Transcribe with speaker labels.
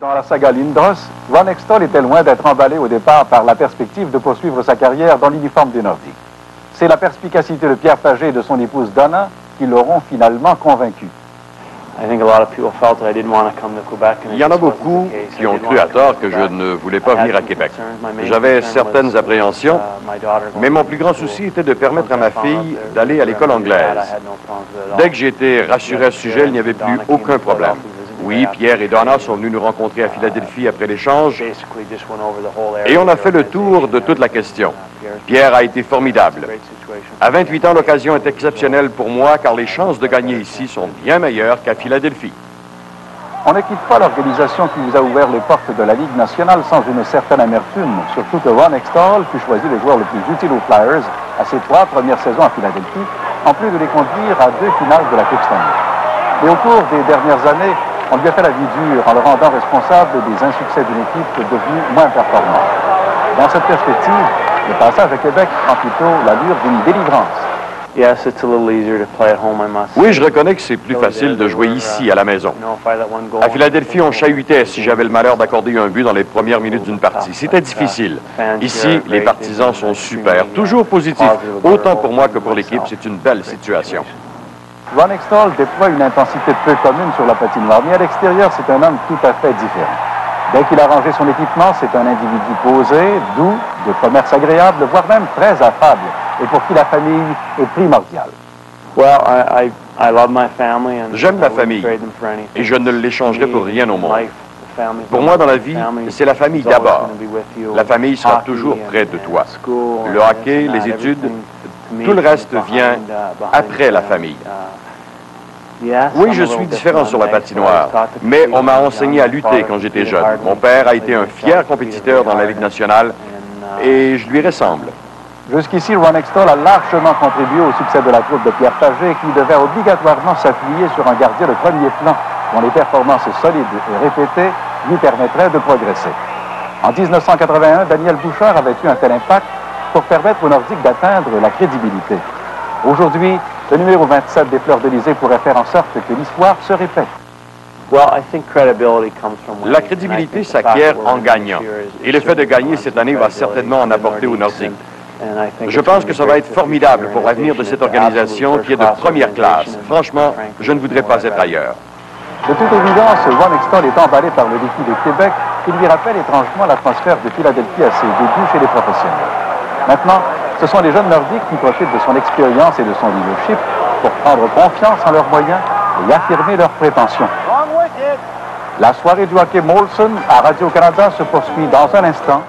Speaker 1: Dans la saga Lindros, Ron Hextall était loin d'être emballé au départ par la perspective de poursuivre sa carrière dans l'uniforme des Nordiques. C'est la perspicacité de Pierre Pagé et de son épouse Donna qui l'auront finalement convaincu.
Speaker 2: Il y en a beaucoup qui ont cru à tort que je ne voulais pas venir à Québec. J'avais certaines appréhensions, mais mon plus grand souci était de permettre à ma fille d'aller à l'école anglaise. Dès que j'ai été rassuré à ce sujet, il n'y avait plus aucun problème. Oui, Pierre et Donna sont venus nous rencontrer à Philadelphie après l'échange et on a fait le tour de toute la question. Pierre a été formidable. À 28 ans, l'occasion est exceptionnelle pour moi car les chances de gagner ici sont bien meilleures qu'à Philadelphie.
Speaker 1: On ne quitte pas l'organisation qui vous a ouvert les portes de la Ligue nationale sans une certaine amertume, surtout que Ron Hextall fut choisi le joueur le plus utile aux Flyers à ses 3 premières saisons à Philadelphie, en plus de les conduire à 2 finales de la Coupe Stanley. Mais au cours des dernières années, on lui a fait la vie dure en le rendant responsable des insuccès d'une équipe devenue moins performante. Dans cette perspective, le passage à Québec prend plutôt l'allure d'une délivrance.
Speaker 2: Oui, je reconnais que c'est plus facile de jouer ici, à la maison. À Philadelphie, on chahutait si j'avais le malheur d'accorder un but dans les premières minutes d'une partie. C'était difficile. Ici, les partisans sont super, toujours positifs. Autant pour moi que pour l'équipe, c'est une belle situation.
Speaker 1: Ron Hextall déploie une intensité peu commune sur la patinoire, mais à l'extérieur, c'est un homme tout à fait différent. Dès qu'il a rangé son équipement, c'est un individu posé, doux, de commerce agréable, voire même très affable, et pour qui la famille est primordiale.
Speaker 2: J'aime ma famille, et je ne l'échangerai pour rien au monde. Pour moi, dans la vie, c'est la famille d'abord. La famille sera toujours près de toi. Le hockey, les études, tout le reste vient après la famille. Oui, je suis différent sur la patinoire, mais on m'a enseigné à lutter quand j'étais jeune. Mon père a été un fier compétiteur dans la Ligue nationale et je lui ressemble.
Speaker 1: Jusqu'ici, Ron Hextall a largement contribué au succès de la troupe de Pierre Pagé qui devait obligatoirement s'appuyer sur un gardien de premier plan dont les performances solides et répétées lui permettraient de progresser. En 1981, Daniel Bouchard avait eu un tel impact pour permettre aux Nordiques d'atteindre la crédibilité. Aujourd'hui, le numéro 27 des Fleurs d'Elysée pourrait faire en sorte que l'histoire se répète.
Speaker 2: La crédibilité s'acquiert en gagnant. Et le fait de gagner cette année va certainement en apporter aux Nordiques. Je pense que ça va être formidable pour l'avenir de cette organisation qui est de première classe. Franchement, je ne voudrais pas être ailleurs.
Speaker 1: De toute évidence, Ron Hextall est emballé par le défi de Québec qui lui rappelle étrangement l'atmosphère de Philadelphie à ses débuts chez les professionnels. Maintenant, ce sont les jeunes Nordiques qui profitent de son expérience et de son leadership pour prendre confiance en leurs moyens et affirmer leurs prétentions. La soirée du hockey Molson à Radio-Canada se poursuit dans un instant.